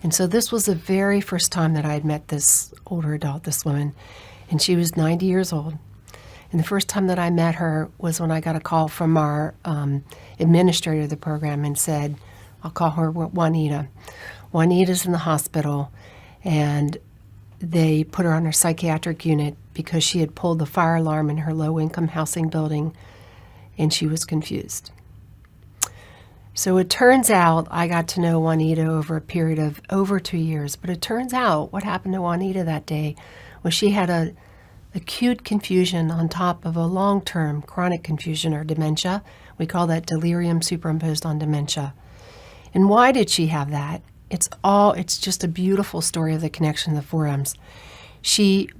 And so this was the very first time that I had met this older adult, this woman, and she was 90 years old. And the first time that I met her was when I got a call from our administrator of the program and said, I'll call her Juanita. Juanita's in the hospital, and they put her on her psychiatric unit because she had pulled the fire alarm in her low-income housing building, and she was confused. So it turns out I got to know Juanita over a period of over 2 years, but it turns out what happened to Juanita that day was she had a acute confusion on top of a long-term chronic confusion or dementia. We call that delirium superimposed on dementia. And why did she have that? It's just a beautiful story of the connection of the 4Ms.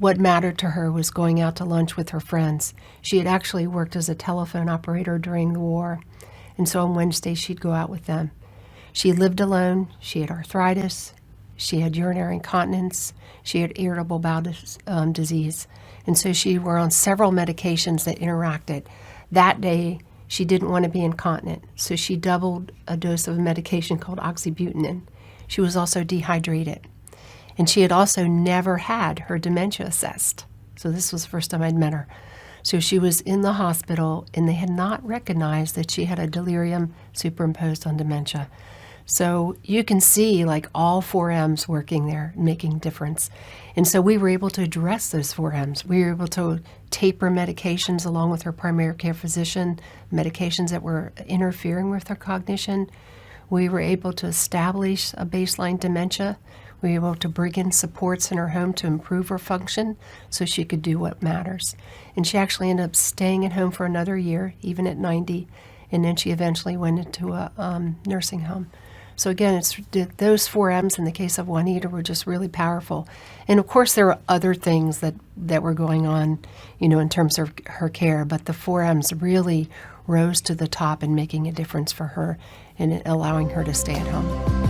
What mattered to her was going out to lunch with her friends. She had actually worked as a telephone operator during the war, and so on Wednesdays she'd go out with them. She lived alone, she had arthritis, she had urinary incontinence, she had irritable bowel disease, and so she were on several medications that interacted. That day, she didn't want to be incontinent, so she doubled a dose of a medication called oxybutynin. She was also dehydrated, and she had also never had her dementia assessed. So this was the first time I'd met her. So she was in the hospital, and they had not recognized that she had a delirium superimposed on dementia. So you can see like all 4Ms working there, making a difference. And so we were able to address those 4Ms. We were able to taper medications along with her primary care physician, medications that were interfering with her cognition. We were able to establish a baseline dementia. We were able to bring in supports in her home to improve her function so she could do what matters. And she actually ended up staying at home for another year, even at 90, and then she eventually went into a nursing home. So again, those 4Ms in the case of Juanita were just really powerful. And of course, there were other things that were going on, in terms of her care, but the 4Ms really rose to the top in making a difference for her and allowing her to stay at home.